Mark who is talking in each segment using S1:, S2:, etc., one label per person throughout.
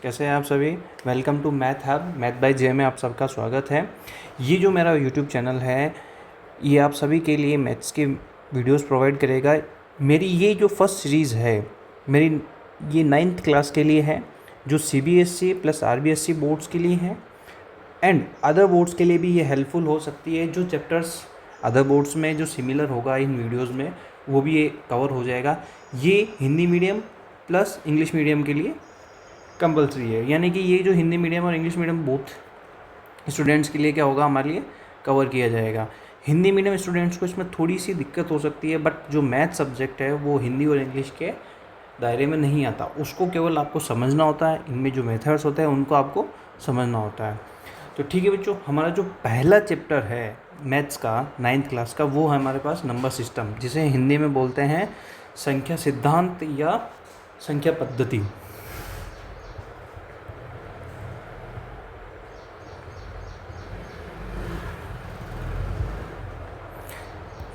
S1: कैसे हैं आप सभी। Welcome to math hub, math by J में आप सबका स्वागत है। ये जो मेरा यूट्यूब चैनल है ये आप सभी के लिए मैथ्स के वीडियोस प्रोवाइड करेगा। मेरी ये जो फर्स्ट सीरीज़ है मेरी ये 9th क्लास के लिए है, जो CBSE प्लस RBSE बोर्ड्स के लिए है एंड अदर बोर्ड्स के लिए भी ये हेल्पफुल हो सकती है। जो चैप्टर्स अदर बोर्ड्स में जो सिमिलर होगा इन वीडियोज़ में वो भी ये कवर हो जाएगा। ये Hindi medium plus English medium के लिए कंपलसरी है, यानी कि ये जो हिंदी मीडियम और इंग्लिश मीडियम बोथ स्टूडेंट्स के लिए क्या होगा, हमारे लिए कवर किया जाएगा। हिंदी मीडियम स्टूडेंट्स को इसमें थोड़ी सी दिक्कत हो सकती है, बट जो मैथ सब्जेक्ट है वो हिंदी और इंग्लिश के दायरे में नहीं आता, उसको केवल आपको समझना होता है। इनमें जो मेथड्स होते हैं उनको आपको समझना होता है। तो ठीक है बच्चों, हमारा जो पहला चैप्टर है मैथ्स का 9th क्लास का वो है हमारे पास नंबर सिस्टम, जिसे हिंदी में बोलते हैं संख्या सिद्धांत या संख्या पद्धति।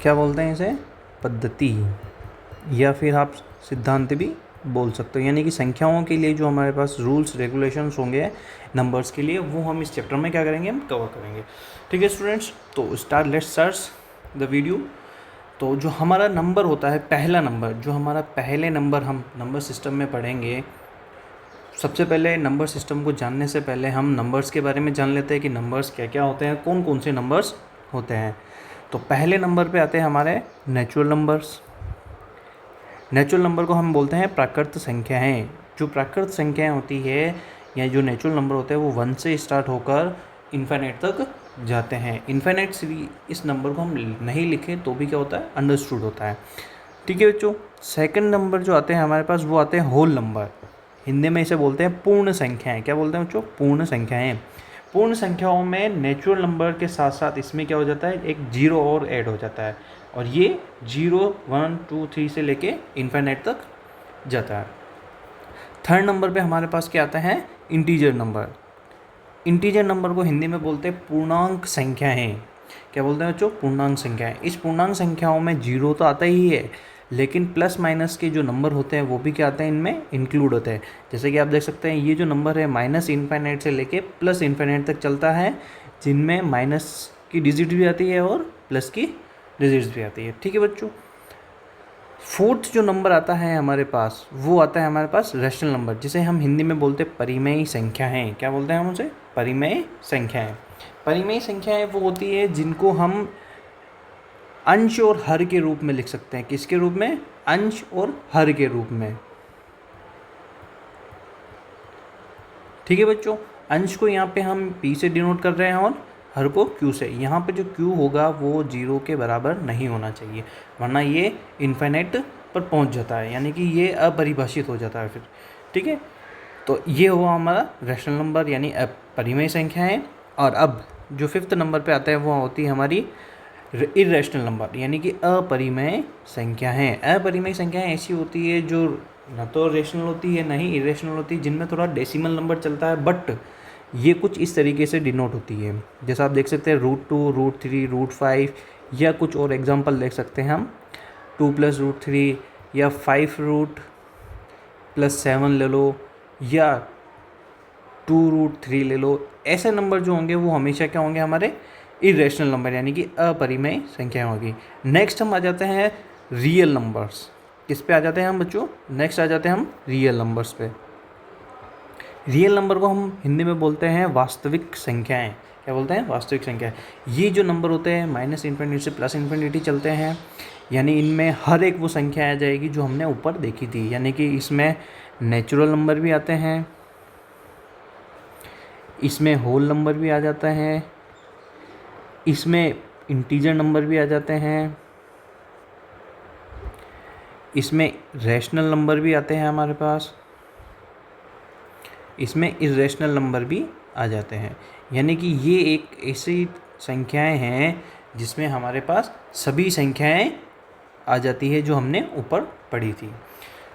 S1: क्या बोलते हैं इसे, पद्धति, या फिर आप सिद्धांत भी बोल सकते हो। यानी कि संख्याओं के लिए जो हमारे पास रूल्स रेगुलेशंस होंगे नंबर्स के लिए, वो हम इस चैप्टर में क्या करेंगे, हम कवर करेंगे। ठीक है स्टूडेंट्स, तो start let's search the video. तो जो हमारा नंबर होता है, पहला नंबर, जो हमारा पहले नंबर हम नंबर सिस्टम में पढ़ेंगे। सबसे पहले नंबर सिस्टम को जानने से पहले हम नंबर्स के बारे में जान लेते हैं कि नंबर्स क्या क्या होते हैं, कौन कौन से नंबर्स होते हैं। तो पहले नंबर पे आते हैं हमारे नेचुरल नंबर्स। नेचुरल नंबर को हम बोलते हैं प्राकृत संख्याएं। जो प्राकृत संख्याएं होती है या जो नेचुरल नंबर होते हैं वो 1 से स्टार्ट होकर इन्फिनिट तक जाते हैं। इन्फिनिट इस नंबर को हम नहीं लिखें तो भी क्या होता है, अंडरस्टूड होता है। ठीक है बच्चों, सेकंड नंबर जो आते हैं हमारे पास वो आते हैं होल नंबर। हिंदी में इसे बोलते हैं पूर्ण संख्याएं। क्या बोलते हैं बच्चों, पूर्ण संख्याएं। पूर्ण संख्याओं में नेचुरल नंबर के साथ साथ इसमें क्या हो जाता है, एक जीरो और ऐड हो जाता है, और ये 0 1 2 3 से लेके इन्फिनिट तक जाता है। थर्ड नंबर पे हमारे पास क्या आता है, इंटीजर नंबर। इंटीजर नंबर को हिंदी में बोलते हैं पूर्णांक संख्याएं। क्या बोलते हैं बच्चों, पूर्णांक संख्याएं। इस पूर्णांक संख्याओं में जीरो तो आता ही है, लेकिन प्लस माइनस के जो नंबर होते हैं वो भी क्या आते हैं, इनमें इंक्लूड होते हैं। जैसे कि आप देख सकते हैं ये जो नंबर है माइनस इन्फिनिट से लेके प्लस इन्फिनिट तक चलता है, जिनमें माइनस की डिजिट भी आती है और प्लस की डिजिट्स भी आती है। ठीक है बच्चों, फोर्थ जो नंबर आता है हमारे पास वो आता है हमारे पास रैशनल नंबर, जिसे हम हिंदी में बोलते हैं परिमेय संख्याएं। क्या बोलते हैं हम उसे, परिमेय संख्याएं। परिमेय संख्याएं वो होती है जिनको हम अंश और हर के रूप में लिख सकते हैं। किसके रूप में, अंश और हर के रूप में। ठीक है बच्चों, अंश को यहाँ पे हम p से डिनोट कर रहे हैं और हर को q से। यहाँ पे जो q होगा वो 0 के बराबर नहीं होना चाहिए, वरना ये इन्फिनिट पर पहुँच जाता है, यानी कि ये अपरिभाषित हो जाता है फिर। ठीक है, तो ये हुआ हमारा रैशनल नंबर यानी परिमेय संख्याएं। और अब जो फिफ्थ नंबर पे आता है वो होती है हमारी इरेशनल नंबर, यानी कि अपरिमेय संख्याएं। अपरिमेय संख्याएं ऐसी होती है जो ना तो रेशनल होती है ना ही इरेशनल होती है, जिनमें थोड़ा डेसिमल नंबर चलता है, बट ये कुछ इस तरीके से डिनोट होती है। जैसा आप देख सकते हैं √2, √3, √5, या कुछ और एग्जांपल देख सकते हैं हम 2 + √3 या 5 +7 ले लो, या 2 √3 ले लो। ऐसे नंबर जो होंगे वो हमेशा क्या होंगे, हमारे इरेशनल नंबर यानी कि अपरिमेय संख्या होगी। नेक्स्ट हम आ जाते हैं रियल नंबर्स। किस पे आ जाते हैं हम बच्चों, नेक्स्ट आ जाते हैं हम रियल नंबर्स पे। रियल नंबर को हम हिंदी में बोलते हैं वास्तविक संख्याएं। क्या बोलते हैं, वास्तविक संख्याएं। ये जो नंबर होते हैं माइनस इन्फिनिटी से प्लस इन्फिनिटी चलते हैं, यानी इनमें हर एक वो संख्या आ जाएगी जो हमने ऊपर देखी थी। यानी कि इसमें नेचुरल नंबर भी आते हैं, इसमें होल नंबर भी आ जाता है, इसमें इंटीजर नंबर भी आ जाते हैं, इसमें रैशनल नंबर भी आते हैं हमारे पास, इसमें इरेशनल नंबर भी आ जाते हैं। यानी कि ये एक ऐसी संख्याएं हैं जिसमें हमारे पास सभी संख्याएं आ जाती है जो हमने ऊपर पढ़ी थी।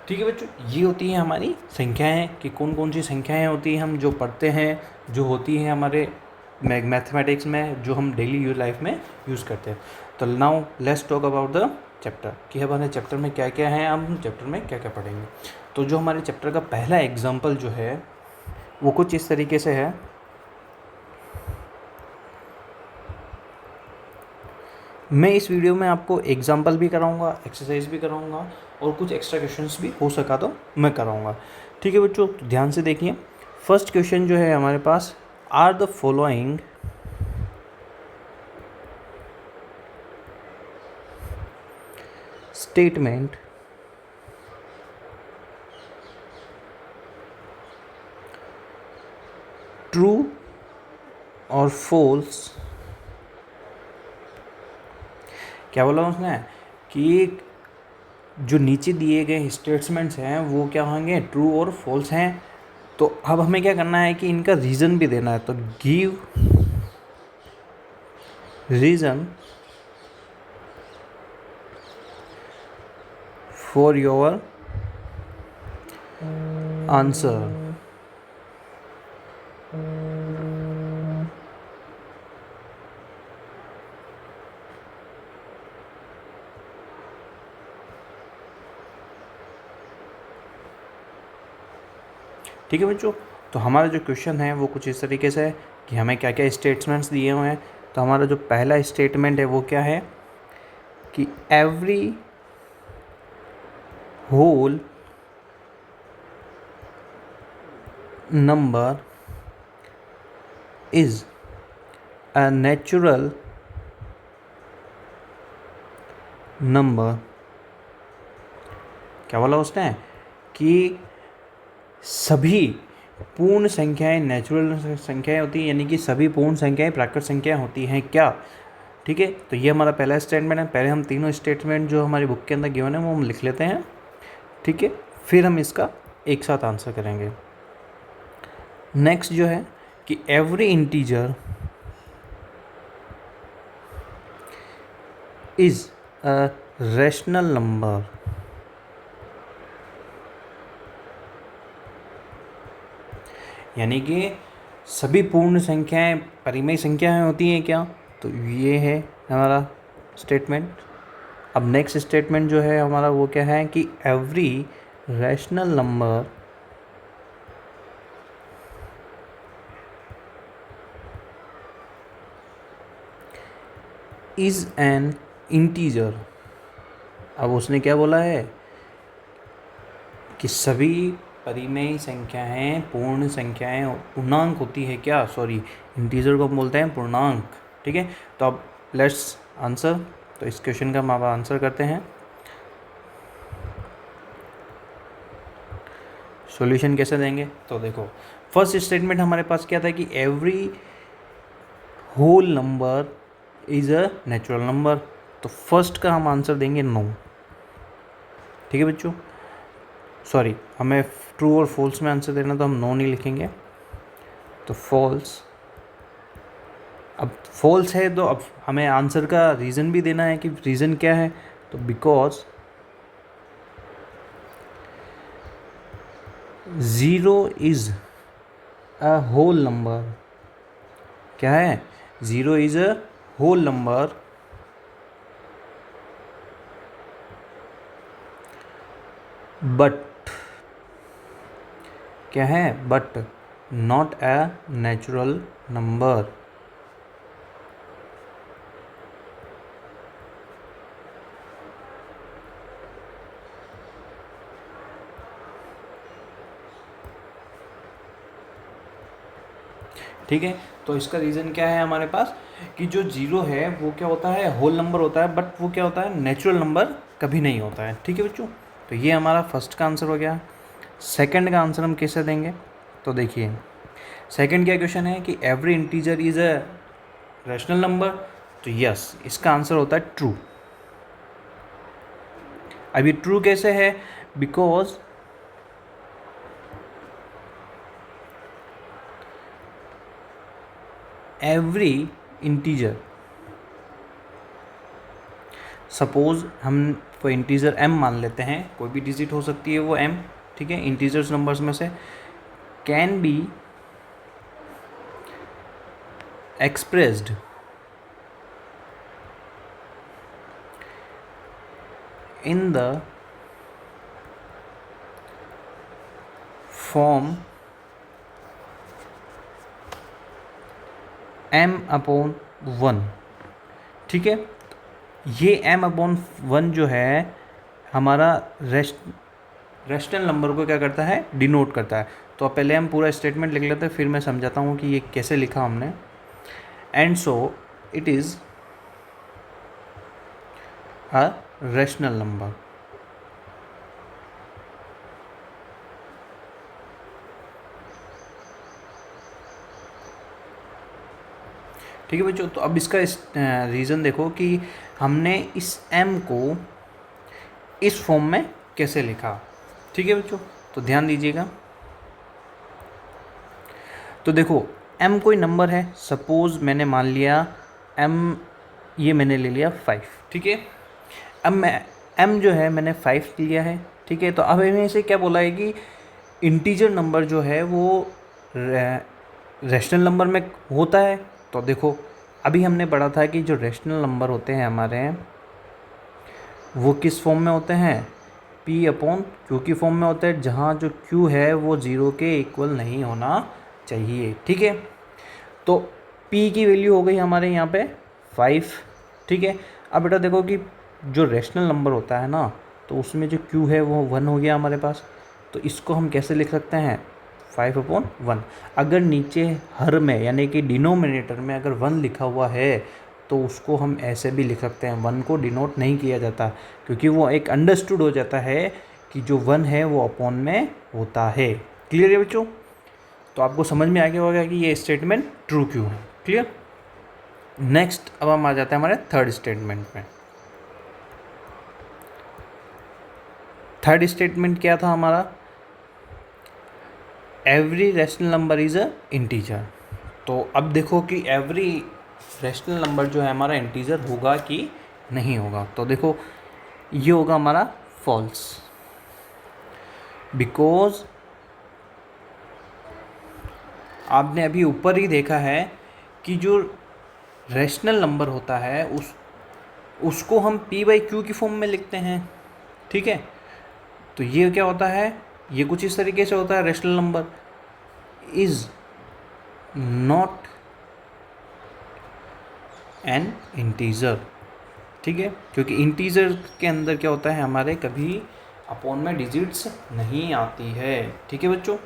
S1: ठीक है बच्चों, ये होती है हमारी संख्याएं कि कौन कौन सी संख्याएं होती हैं हम जो पढ़ते हैं, जो होती हैं हमारे मैथमेटिक्स में, जो हम डेली लाइफ में यूज़ करते हैं। तो now let's talk about the chapter, कि हमारे चैप्टर में क्या क्या है, हम चैप्टर में क्या क्या पढ़ेंगे। तो जो हमारे चैप्टर का पहला एग्जाम्पल जो है वो कुछ इस तरीके से है। मैं इस वीडियो में आपको एग्जाम्पल भी कराऊंगा, एक्सरसाइज भी कराऊंगा और कुछ एक्स्ट्रा क्वेश्चंस भी हो सका तो मैं कराऊंगा। ठीक है बच्चों, तो ध्यान से देखिए। फर्स्ट क्वेश्चन जो है हमारे पास, are the following statement true और फॉल्स। क्या बोला उसने कि जो नीचे दिए गए स्टेटमेंट्स हैं वो क्या होंगे, ट्रू और फॉल्स हैं। तो अब हमें क्या करना है कि इनका रीज़न भी देना है। तो give reason for your answer. ठीक है बच्चों, तो हमारा जो क्वेश्चन है वो कुछ इस तरीके से है कि हमें क्या क्या स्टेटमेंट्स दिए हुए हैं। तो हमारा जो पहला स्टेटमेंट है वो क्या है कि every whole number is a natural number. क्या बोला उसने कि सभी पूर्ण संख्याएं नेचुरल संख्याएं होती हैं, यानी कि सभी पूर्ण संख्याएं प्राकृत संख्याएं होती हैं क्या। ठीक है, तो ये हमारा पहला स्टेटमेंट है। पहले हम तीनों स्टेटमेंट जो हमारी बुक के अंदर गिवन है वो हम लिख लेते हैं। ठीक है, फिर हम इसका एक साथ आंसर करेंगे। नेक्स्ट जो है कि every integer is a rational number. यानी कि सभी पूर्ण संख्याएं परिमेय संख्याएं होती हैं क्या। तो ये है हमारा स्टेटमेंट। अब नेक्स्ट स्टेटमेंट जो है हमारा वो क्या है कि every rational number is an integer. अब उसने क्या बोला है कि सभी परिमेय संख्याएं पूर्ण संख्याएं पूर्णांक होती है क्या, सॉरी इंटीजर को हम बोलते हैं पूर्णांक। ठीक है, तो अब लेट्स आंसर। तो इस क्वेश्चन का हम अब आंसर करते हैं। सॉल्यूशन कैसे देंगे, तो देखो फर्स्ट स्टेटमेंट हमारे पास क्या था कि every whole number is a natural number. तो फर्स्ट का हम आंसर देंगे नो। ठीक है बच्चों, सॉरी हमें ट्रू और फॉल्स में आंसर देना, तो हम नो नहीं लिखेंगे, तो फॉल्स। अब फॉल्स है तो अब हमें आंसर का रीज़न भी देना है कि रीज़न क्या है। तो because 0 is a whole number. क्या है, 0 is a whole number but, क्या है, but not a natural number. ठीक है, तो इसका रीज़न क्या है हमारे पास कि जो 0 है वो क्या होता है, होल नंबर होता है, बट वो क्या होता है, नेचुरल नंबर कभी नहीं होता है। ठीक है बच्चों, तो ये हमारा फर्स्ट का आंसर हो गया। सेकंड का आंसर हम कैसे देंगे, तो देखिए सेकंड क्या क्वेश्चन है कि every integer is a rational number. तो यस, इसका आंसर होता है ट्रू। अब ये ट्रू कैसे है, बिकॉज एवरी इंटीजर, सपोज हम कोई इंटीजर m मान लेते हैं, कोई भी डिजिट हो सकती है वो m। ठीक है, इंटीजर्स नंबर्स में से can be expressed in the form m/1, ठीक है। ये m/1 जो है हमारा रेशनल नंबर को क्या करता है, डिनोट करता है। तो अब पहले हम पूरा स्टेटमेंट लिख लेते हैं, फिर मैं समझाता हूँ कि ये कैसे लिखा हमने। And so it is a rational number. ठीक है बच्चों, तो अब इसका रीज़न देखो कि हमने इस m को इस फॉर्म में कैसे लिखा। ठीक है बच्चों, तो ध्यान दीजिएगा। तो देखो m कोई नंबर है, सपोज मैंने मान लिया m, ये मैंने ले लिया 5, ठीक है। अब मैं m जो है मैंने 5 लिया है, ठीक है। तो अब हमें इसे क्या बोला है कि इंटीजर नंबर जो है वो रेशनल नंबर में होता है। तो देखो अभी हमने पढ़ा था कि जो रेशनल नंबर होते हैं हमारे, वो किस फॉर्म में होते हैं, p/q की फॉर्म में होते हैं, जहाँ जो q है वो 0 के इक्वल नहीं होना चाहिए, ठीक है। तो p की वैल्यू हो गई हमारे यहाँ पे 5, ठीक है। अब बेटा देखो कि जो रेशनल नंबर होता है ना, तो उसमें जो q है वो 1 हो गया हमारे पास। तो इसको हम कैसे लिख सकते हैं, 5/1। अगर नीचे हर में यानी कि डिनोमिनेटर में अगर 1 लिखा हुआ है तो उसको हम ऐसे भी लिख सकते हैं। 1 को डिनोट नहीं किया जाता क्योंकि वो एक अंडरस्टूड हो जाता है कि जो 1 है वो अपॉन में होता है। क्लियर है बच्चों? तो आपको समझ में आ गया होगा कि ये स्टेटमेंट ट्रू क्यों है। क्लियर? नेक्स्ट अब हम आ जाते हैं हमारे थर्ड स्टेटमेंट में। थर्ड स्टेटमेंट क्या था हमारा, every rational number is a integer. तो अब देखो कि एवरी रैशनल नंबर जो है हमारा इंटीजर होगा कि नहीं होगा। तो देखो ये होगा हमारा फॉल्स, बिकॉज आपने अभी ऊपर ही देखा है कि जो रैशनल नंबर होता है उसको हम p/q की फॉर्म में लिखते हैं, ठीक है। तो ये क्या होता है, ये कुछ इस तरीके से होता है, rational number is not an integer, ठीक है। क्योंकि इंटीजर के अंदर क्या होता है, हमारे कभी अपॉन में डिजिट्स नहीं आती है, ठीक है बच्चों।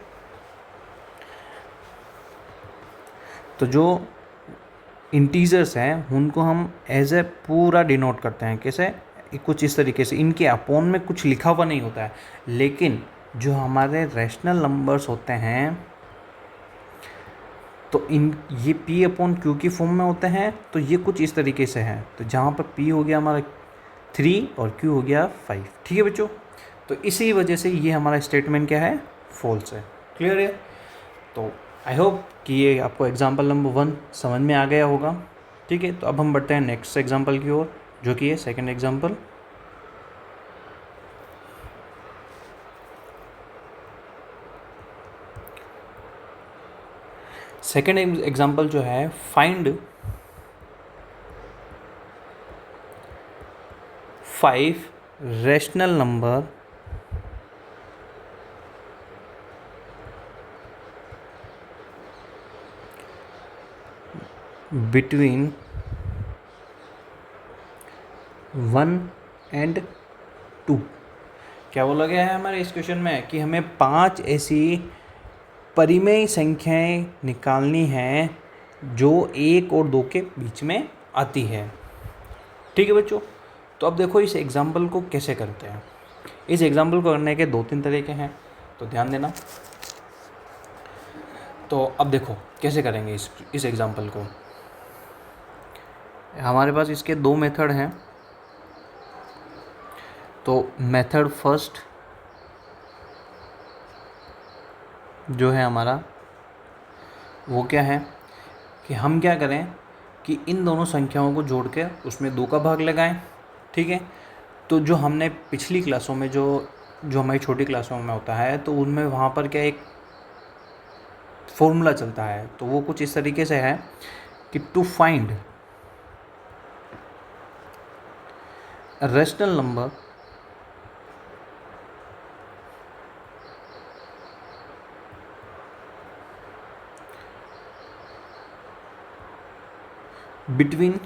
S1: तो जो इंटीजर्स हैं उनको हम एज ए पूरा डिनोट करते हैं, कैसे, कुछ इस तरीके से। इनके अपॉन में कुछ लिखा हुआ नहीं होता है, लेकिन जो हमारे रैशनल नंबर्स होते हैं तो ये p/q की फॉर्म में होते हैं। तो ये कुछ इस तरीके से हैं। तो जहाँ पर p हो गया हमारा 3 और q हो गया 5, ठीक है बच्चों। तो इसी वजह से ये हमारा स्टेटमेंट क्या है, फॉल्स है। क्लियर है? तो आई होप कि ये आपको एग्जाम्पल नंबर 1 समझ में आ गया होगा, ठीक है। तो अब हम बढ़ते हैं नेक्स्ट एग्जाम्पल की ओर, जो कि है सेकेंड एग्जाम्पल। सेकेंड एग्जाम्पल जो है, find 5 rational number between 1 and 2। क्या बोला गया है हमारे इस क्वेश्चन में कि हमें 5 ऐसी परिमेय संख्याएं निकालनी हैं जो 1 और 2 के बीच में आती है, ठीक है बच्चों। तो अब देखो इस एग्जाम्पल को कैसे करते हैं। इस एग्जाम्पल को करने के 2-3 तरीके हैं, तो ध्यान देना। तो अब देखो कैसे करेंगे इस एग्जाम्पल को। हमारे पास इसके 2 मेथड हैं। तो मेथड फर्स्ट जो है हमारा, वो क्या है कि हम क्या करें कि इन दोनों संख्याओं को जोड़ के उसमें 2 का भाग लगाएं, ठीक है। तो जो हमने पिछली क्लासों में जो हमारी छोटी क्लासों में होता है, तो उनमें वहाँ पर क्या एक फॉर्मूला चलता है। तो वो कुछ इस तरीके से है कि to find rational number between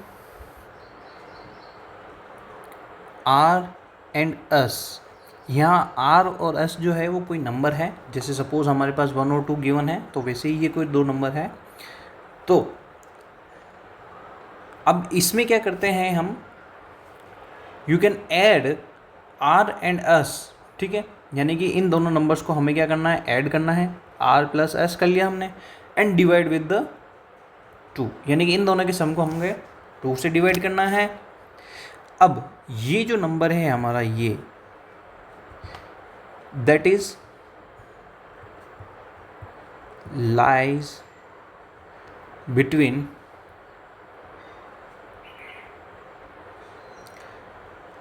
S1: R and S. यहाँ आर और एस जो है वो कोई नंबर है, जैसे सपोज हमारे पास 1 और 2 गिवन है, तो वैसे ही ये कोई दो नंबर है। तो अब इसमें क्या करते हैं हम, you can add R and S, ठीक है, यानी कि इन दोनों नंबर्स को हमें क्या करना है, ऐड करना है। आर प्लस एस कर लिया हमने, एंड डिवाइड विद द 2, यानी कि इन दोनों के सम को हमें 2 से डिवाइड करना है। अब ये जो नंबर है हमारा, ये that is lies between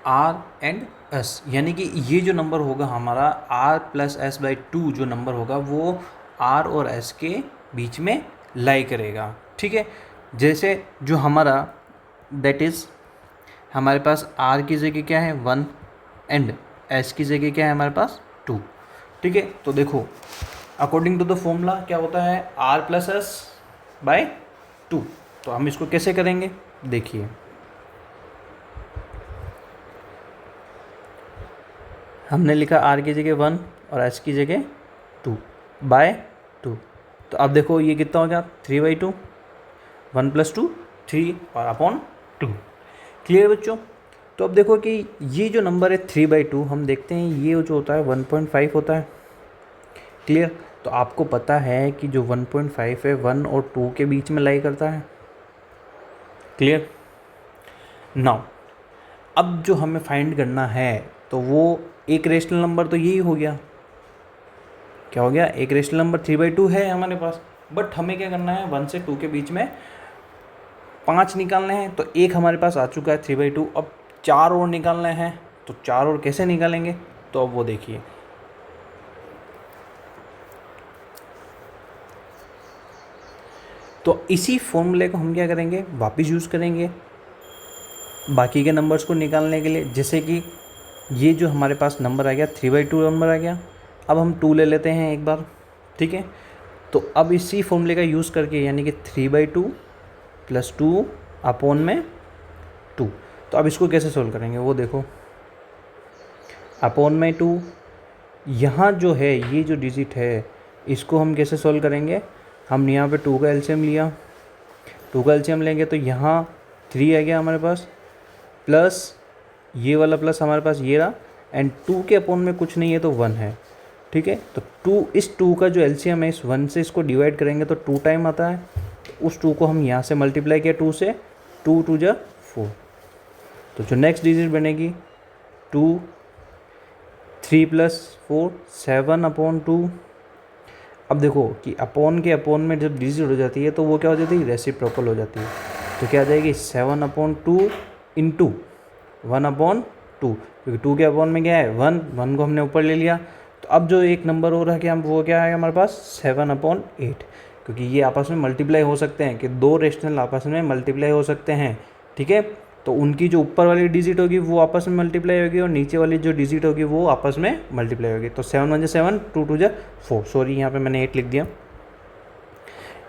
S1: R and S, यानी कि ये जो नंबर होगा हमारा आर प्लस एस बाई 2 जो नंबर होगा वो आर और एस के बीच में लाई करेगा, ठीक है। जैसे जो हमारा दैट इज़ हमारे पास आर की जगह क्या है 1 एंड एस की जगह क्या है हमारे पास 2, ठीक है। तो देखो अकॉर्डिंग टू द फॉर्मूला क्या होता है, आर प्लस एस बाय 2। तो हम इसको कैसे करेंगे, देखिए हमने लिखा आर की जगह 1 और एस की जगह 2 बाय 2। तो अब देखो ये कितना हो गया 3/2, 1 + 2 3 और अपॉन 2। क्लियर बच्चों। तो अब देखो कि ये जो नंबर है 3/2, हम देखते हैं ये जो होता है 1.5 होता है। क्लियर। तो आपको पता है कि जो 1.5 है 1 और 2 के बीच में लाई करता है। क्लियर। नाउ अब जो हमें फाइंड करना है तो वो एक रेशनल नंबर तो यही हो गया, क्या हो गया, एक रेशनल नंबर 3/2 है हमारे पास। बट हमें क्या करना है 1 से 2 के बीच में 5 निकालने हैं। तो एक हमारे पास आ चुका है 3/2, अब 4 और निकालने हैं। तो 4 और कैसे निकालेंगे, तो अब वो देखिए। तो इसी फॉर्मूले को हम क्या करेंगे, वापस यूज़ करेंगे बाकी के नंबर्स को निकालने के लिए। जैसे कि ये जो हमारे पास नंबर आ गया 3/2 नंबर आ गया, अब हम 2 ले लेते हैं एक बार, ठीक है। तो अब इसी फॉर्मूले का यूज़ करके, यानी कि 3/2 + 2 अपॉन में 2। तो अब इसको कैसे सोल्व करेंगे वो देखो, अपॉन में 2, यहाँ जो है ये जो डिजिट है इसको हम कैसे सोल्व करेंगे, हम यहाँ पे 2 का एलसीएम लिया, 2 का एलसीएम लेंगे तो यहाँ 3 आ गया हमारे पास, प्लस ये वाला प्लस हमारे पास ये रहा, एंड 2 के अपॉन में कुछ नहीं है तो 1 है, ठीक है। तो 2, इस 2 का जो एलसीएम है इस 1 से इसको डिवाइड करेंगे तो 2 टाइम आता है। तो उस 2 को हम यहाँ से मल्टीप्लाई किया 2 से, 2 × 2 = 4। तो जो नेक्स्ट डिजिट बनेगी 2, 3 + 4 7/2। अब देखो कि अपॉन के अपॉन में जब डिजिट हो जाती है तो वो क्या हो जाती है, रेसिप्रोकल हो जाती है। तो क्या आ जाएगी 7/2 × 1/2, क्योंकि 2 के अपॉन में क्या है 1 को हमने ऊपर ले लिया। तो अब जो एक नंबर हो रहा है कि हम वो क्या है हमारे पास 7/8, क्योंकि ये आपस में मल्टीप्लाई हो सकते हैं, कि दो रेशनल आपस में मल्टीप्लाई हो सकते हैं, ठीक है। तो उनकी जो ऊपर वाली डिजिट होगी वो आपस में मल्टीप्लाई होगी और नीचे वाली जो डिजिट होगी वो आपस में मल्टीप्लाई होगी। तो 7 × 1 = 7, 2 × 2 = 4, सॉरी यहाँ पे मैंने 8 लिख दिया,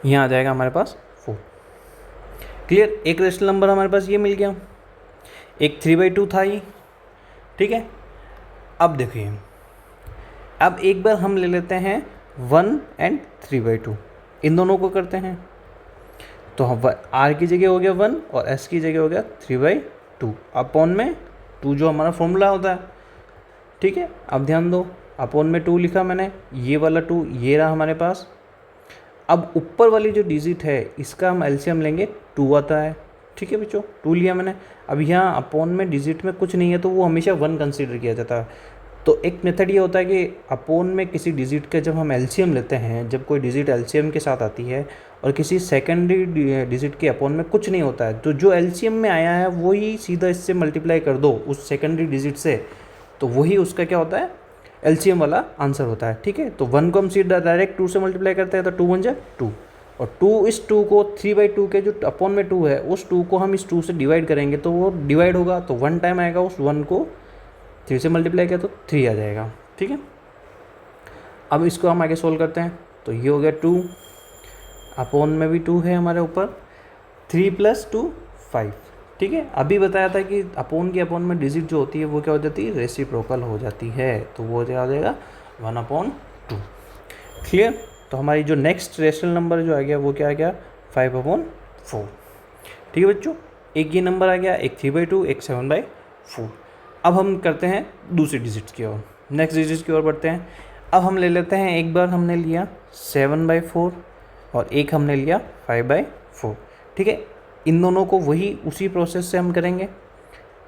S1: यहाँ आ जाएगा हमारे पास 4। क्लियर। एक रेशनल नंबर हमारे पास ये मिल गया, एक 3/2 था ये, ठीक है। अब देखिए, अब एक बार हम ले लेते हैं 1 एंड 3/2, इन दोनों को करते हैं। तो हम आर की जगह हो गया 1 और एस की जगह हो गया 3/2 अपॉन में 2 जो हमारा फॉर्मूला होता है, ठीक है। अब ध्यान दो, अपॉन में 2 लिखा मैंने, ये वाला 2 ये रहा हमारे पास। अब ऊपर वाली जो डिजिट है इसका हम एलसीएम लेंगे, 2 आता है, ठीक है बच्चों, 2 लिया मैंने। अब यहाँ अपॉन में डिजिट में कुछ नहीं है तो वो हमेशा 1 कंसीडर किया जाता है। तो एक मेथड ये होता है कि अपॉन में किसी डिजिट का जब हम एलसीएम लेते हैं, जब कोई डिजिट एलसीएम के साथ आती है और किसी सेकेंडरी डिजिट के अपॉन में कुछ नहीं होता है, तो जो एलसीएम में आया है वही सीधा इससे मल्टीप्लाई कर दो उस सेकेंडरी डिजिट से, तो वही उसका क्या होता है, एलसीएम वाला आंसर होता है, ठीक है। तो 1 को हम सीधा डायरेक्ट 2 से मल्टीप्लाई करते हैं, तो 2 × 1 = 2, और 2 इस 2 को 3/2 के जो अपॉन में 2 है उस 2 को हम इस 2 से डिवाइड करेंगे तो वो डिवाइड होगा, तो 1 टाइम आएगा, उस 1 को 3 से मल्टीप्लाई किया तो 3 आ जाएगा, ठीक है। अब इसको हम आगे सोल्व करते हैं। तो ये हो गया 2, अपॉन में भी 2 है हमारे ऊपर, 3 + 2 5, ठीक है। अभी बताया था कि अपोन के अपोन में डिजिट जो होती है वो क्या हो जाती है, रेसिप्रोकल हो जाती है, तो वो क्या हो जाएगा 1/2। क्लियर। तो हमारी जो नेक्स्ट रेशनल नंबर जो आ गया वो क्या आ गया 5/4, ठीक है बच्चों। एक ये नंबर आ गया, एक 3/2, एक 7/4। अब हम करते हैं दूसरी डिजिट की ओर, नेक्स्ट डिजिट की ओर बढ़ते हैं। अब हम ले लेते हैं, एक बार हमने लिया 7/4 और एक हमने लिया 5/4, ठीक है। इन दोनों को वही उसी प्रोसेस से हम करेंगे,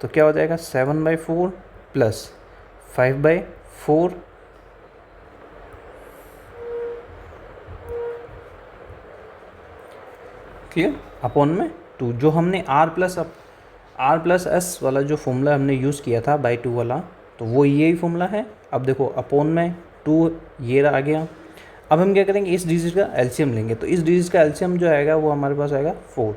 S1: तो क्या हो जाएगा 7/4 + 5/4 क्लियर अपॉन में 2। जो हमने R+S वाला जो फॉर्मूला हमने यूज़ किया था बाई 2 वाला, तो वो यही फॉर्मूला है। अब देखो अपॉन में 2 ये आ गया। अब हम क्या करेंगे, इस डिजिट का एलसीएम लेंगे, तो इस डिजिट का एलसीएम जो आएगा वो हमारे पास आएगा 4।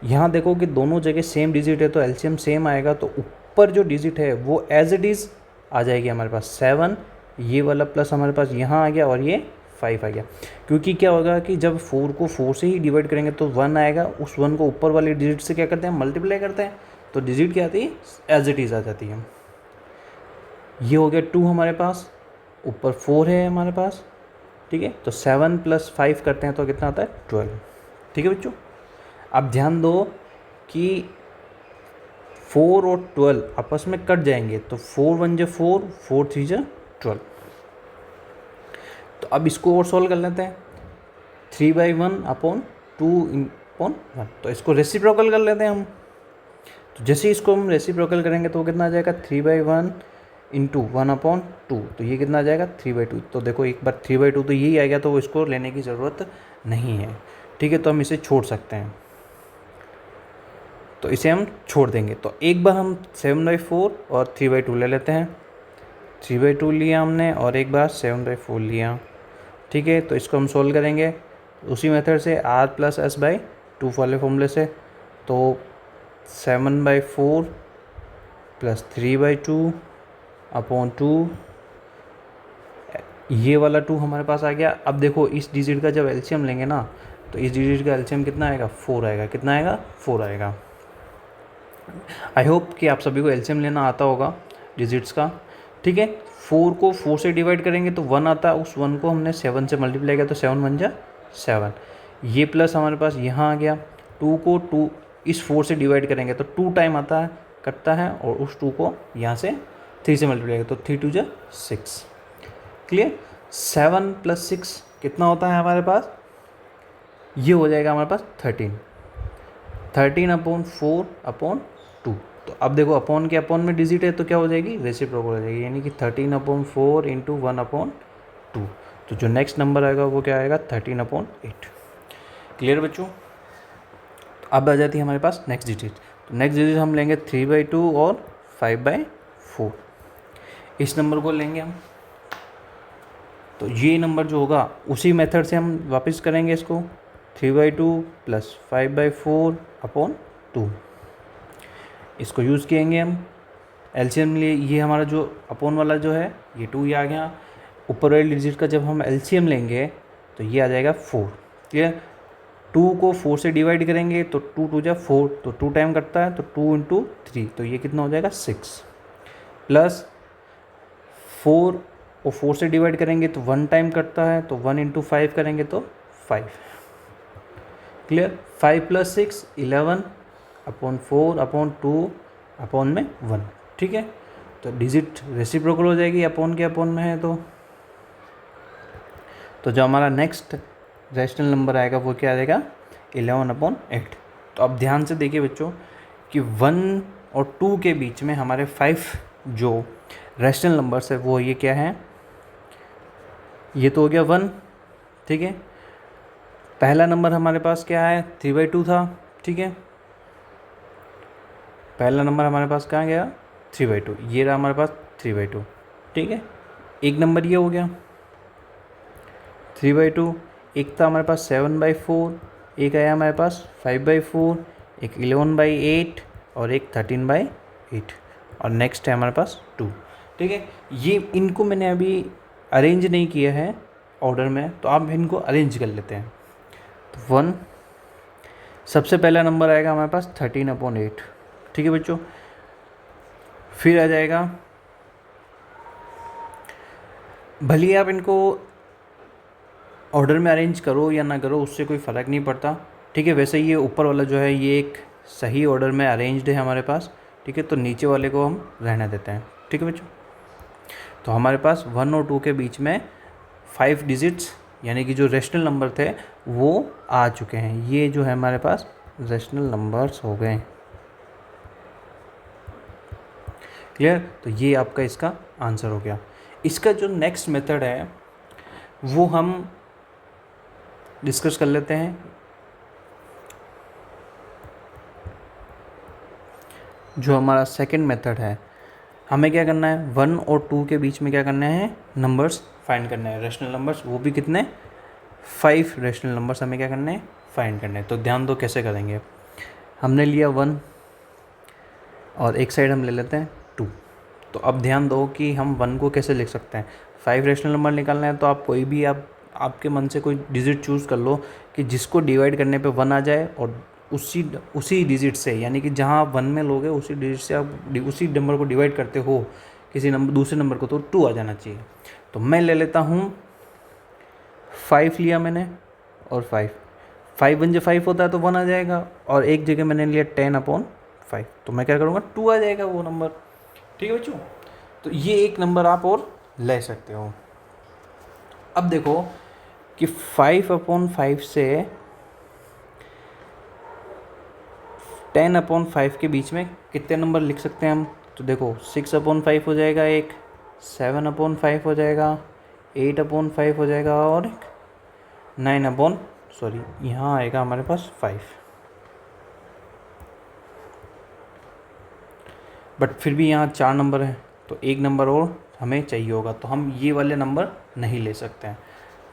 S1: यहाँ देखो कि दोनों जगह सेम डिजिट है तो एलसीएम सेम आएगा, तो ऊपर जो डिजिट है वो एज इट इज़ आ जाएगी हमारे पास 7, ये वाला प्लस हमारे पास यहाँ आ गया और ये 5 आ गया। क्योंकि क्या होगा कि जब 4 को 4 से ही डिवाइड करेंगे तो 1 आएगा, उस 1 को ऊपर वाली डिजिट से क्या करते हैं, मल्टीप्लाई करते हैं, तो डिजिट क्या आती है, एज इट इज़ आ जाती है। ये हो गया 2 हमारे पास, ऊपर 4 है हमारे पास, ठीक है। तो 7 + 5 करते हैं तो कितना आता है 12, ठीक है बच्चों। अब ध्यान दो कि 4 और 12 आपस में कट जाएंगे, तो 4 × 1 = 4, 4 × 3 = 12। तो अब इसको और सॉल्व कर लेते हैं, 3/1/2/1, तो इसको रेसिप्रोकल कर लेते हैं हम। तो जैसे इसको हम रेसिप्रोकल करेंगे तो वो कितना आ जाएगा 3/1 × 1/2, तो ये कितना आ जाएगा 3/2। तो देखो एक बार 3/2 तो यही आएगा, तो इसको लेने की ज़रूरत नहीं है, ठीक है। तो हम इसे छोड़ सकते हैं, तो इसे हम छोड़ देंगे। तो एक बार हम 7/4 और 3/2 ले लेते हैं, 3/2 लिया हमने और एक बार 7/4 लिया, ठीक है। तो इसको हम सोल्व करेंगे उसी मेथड से, R+S/2 वाले फॉर्मूले से। तो 7/4 + 3/2/2, ये वाला 2 हमारे पास आ गया। अब देखो इस डिजिट का जब एलसीएम लेंगे ना, तो इस डिजिट का एलसीएम कितना आएगा 4 आएगा, कितना आएगा 4 आएगा। आई होप कि आप सभी को एलसीएम लेना आता होगा डिजिट्स का, ठीक है। 4 को 4 से डिवाइड करेंगे तो 1 आता है, उस 1 को हमने 7 से मल्टीप्लाई किया तो 7 × 1 = 7, ये प्लस हमारे पास यहाँ आ गया। 2 को 2 इस 4 से डिवाइड करेंगे तो 2 टाइम आता है, कटता है, और उस 2 को यहाँ से 3 से मल्टीप्लाई किया तो 3 × 2 = 6, क्लियर। 7 + 6 कितना होता है हमारे पास, ये हो जाएगा हमारे पास 13/4/2। तो अब देखो अपॉन के अपॉन में डिजिट है तो क्या हो जाएगी, रेसिप्रोकल हो जाएगी, यानी कि 13/4 × 1/2। तो जो नेक्स्ट नंबर आएगा वो क्या आएगा 13/8। क्लियर बच्चों। तो अब आ जाती है हमारे पास नेक्स्ट डिजिट। तो नेक्स्ट डिजिट हम लेंगे 3/2 और 5/4, इस नंबर को लेंगे हम। तो ये नंबर जो होगा उसी मेथड से हम वापस करेंगे इसको, 3/2 + 5/4/2, इसको यूज़ किएंगे हम एलसीएम लिए। ये हमारा जो अपॉन वाला जो है ये 2 ही आ गया। ऊपर वाले डिजिट का जब हम एलसीएम लेंगे तो ये आ जाएगा 4, ठीक है। 2 को 4 से डिवाइड करेंगे तो 2 × 2 = 4, तो 2 टाइम करता है, तो 2 × 3, तो ये कितना हो जाएगा 6, प्लस 4 को 4 से डिवाइड करेंगे तो 1 टाइम करता है, तो 1 × 5 करेंगे तो 5, क्लियर। 5 + 6 11/4/2/1, ठीक है। तो डिजिट रेसिप्रोकल हो जाएगी, अपॉन के अपॉन में है तो जो हमारा नेक्स्ट रैशनल नंबर आएगा वो क्या आएगा 11/8। तो अब ध्यान से देखिए बच्चों कि 1 और 2 के बीच में हमारे 5 जो रैशनल नंबर्स है वो ये क्या है, ये तो हो गया 1, ठीक है। पहला नंबर हमारे पास क्या है 3/2 था, ठीक है। पहला नंबर हमारे पास कहाँ गया 3/2, ये रहा हमारे पास 3/2, ठीक है। एक नंबर ये हो गया 3/2, एक था हमारे पास 7/4, एक आया हमारे पास 5/4, एक 11/8 और एक 13/8, और नेक्स्ट है हमारे पास 2, ठीक है। ये इनको मैंने अभी अरेंज नहीं किया है ऑर्डर में, तो आप इनको अरेंज कर लेते हैं। तो 1 सबसे पहला नंबर आएगा हमारे पास 13/8, ठीक है बच्चों। फिर आ जाएगा, भले ही आप इनको ऑर्डर में अरेंज करो या ना करो, उससे कोई फ़र्क नहीं पड़ता, ठीक है। वैसे ये ऊपर वाला जो है ये एक सही ऑर्डर में अरेंज्ड है हमारे पास, ठीक है। तो नीचे वाले को हम रहने देते हैं, ठीक है बच्चों। तो हमारे पास 1 और 2 के बीच में 5 डिजिट्स यानी कि जो रेशनल नंबर थे वो आ चुके हैं। ये जो है हमारे पास रेशनल नंबर्स हो गए, क्लियर। तो ये आपका इसका आंसर हो गया। इसका जो नेक्स्ट मेथड है वो हम डिस्कस कर लेते हैं। जो हमारा सेकंड मेथड है, हमें क्या करना है, 1 और 2 के बीच में क्या करना है, नंबर्स फाइंड करना है, रेशनल नंबर्स, वो भी कितने, 5 रेशनल नंबर्स हमें क्या करने हैं, फाइंड करने हैं। तो ध्यान दो कैसे करेंगे। हमने लिया 1 और एक साइड हम ले लेते हैं 2। तो अब ध्यान दो कि हम 1 को कैसे लिख सकते हैं। 5 रेशनल नंबर निकालना है तो आप कोई भी आपके मन से कोई डिजिट चूज़ कर लो कि जिसको डिवाइड करने पे 1 आ जाए, और उसी डिजिट से, यानी कि जहाँ आप 1 में लोगे उसी डिजिट से आप उसी नंबर को डिवाइड करते हो किसी नंबर दूसरे नंबर को, तो 2 आ जाना चाहिए। तो मैं ले लेता हूँ 5 लिया मैंने, और 5 1 जब 5 होता है तो 1 आ जाएगा, और एक जगह मैंने लिया 10/5, तो मैं क्या करूँगा, 2 आ जाएगा वो नंबर, ठीक है बच्चों। तो ये एक नंबर आप और ले सकते हो। अब देखो कि 5/5 से 10/5 के बीच में कितने नंबर लिख सकते हैं हम। तो देखो 6/5 हो जाएगा, एक 7/5 हो जाएगा, 8/5 हो जाएगा, और 9 यहाँ आएगा हमारे पास 5। बट फिर भी यहाँ 4 नंबर है, तो एक नंबर और हमें चाहिए होगा, तो हम ये वाले नंबर नहीं ले सकते हैं।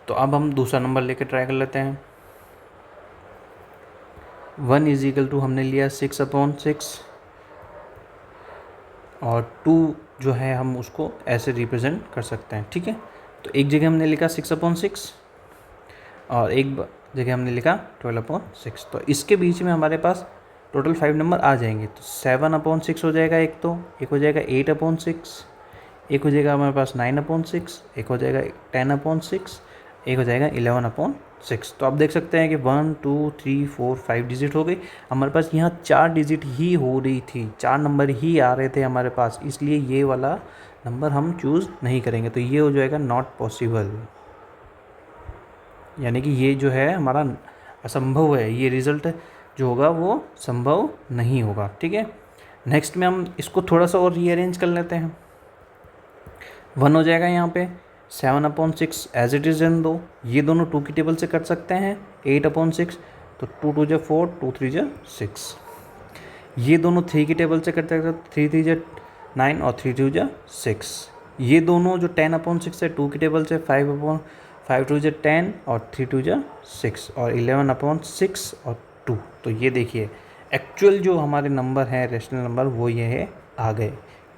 S1: तो अब हम दूसरा नंबर लेके ट्राई कर लेते हैं। 1 = हमने लिया 6/6, और 2 जो है हम उसको ऐसे रिप्रेजेंट कर सकते हैं, ठीक है। तो एक जगह हमने लिखा 6/6 और एक जगह हमने लिखा 12/6। तो इसके बीच में हमारे पास टोटल 5 नंबर आ जाएंगे। तो 7/6 हो जाएगा एक, तो एक हो जाएगा 8/6, एक हो जाएगा हमारे पास 9/6, एक हो जाएगा 10/6, एक हो जाएगा 11/6। तो आप देख सकते हैं कि 1 2 3 4 5 डिजिट हो गई हमारे पास। यहाँ 4 डिजिट ही हो रही थी, 4 नंबर ही आ रहे थे हमारे पास, इसलिए ये वाला नंबर हम चूज़ नहीं करेंगे। तो ये हो जाएगा नॉट पॉसिबल, यानी कि ये जो है हमारा असंभव है, ये रिज़ल्ट जो होगा वो संभव नहीं होगा, ठीक है। नेक्स्ट में हम इसको थोड़ा सा और रीअरेंज कर लेते हैं। 1 हो जाएगा यहाँ पे, 7/6 एज इट इज़ इन दो, ये दोनों 2 की टेबल से कट सकते हैं, 8/6, तो 2 2 4, 2 3 6, ये दोनों 3 की टेबल से कट सकते हैं, 3 3 9 और 3 2 6, ये दोनों जो 10/6 है 2 की टेबल से, 5 2 10 और 3 2 6, और 11/6 और 2। तो ये देखिए एक्चुअल जो हमारे नंबर हैं रेशनल नंबर वो ये है आ गए।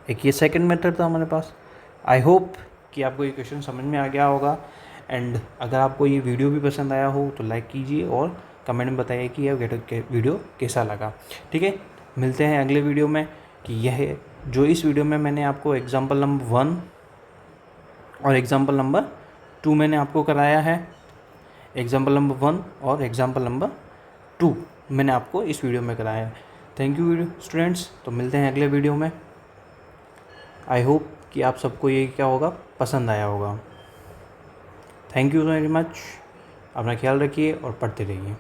S1: एक ये सेकंड मेथड था हमारे पास। आई होप कि आपको ये क्वेश्चन समझ में आ गया होगा। एंड अगर आपको ये वीडियो भी पसंद आया हो तो लाइक कीजिए और कमेंट में बताइए कि यह वीडियो कैसा लगा, ठीक है। मिलते हैं अगले वीडियो में। कि यह जो इस वीडियो में मैंने आपको एग्जाम्पल नंबर 1 और एग्जाम्पल नंबर 2 मैंने आपको कराया है, एग्जाम्पल नंबर 1 और एग्जाम्पल नंबर 2 मैंने आपको इस वीडियो में कराया है। Thank you students. तो मिलते हैं अगले वीडियो में। आई होप कि आप सबको ये क्या होगा, पसंद आया होगा। Thank you very much. अपना ख्याल रखिए और पढ़ते रहिए।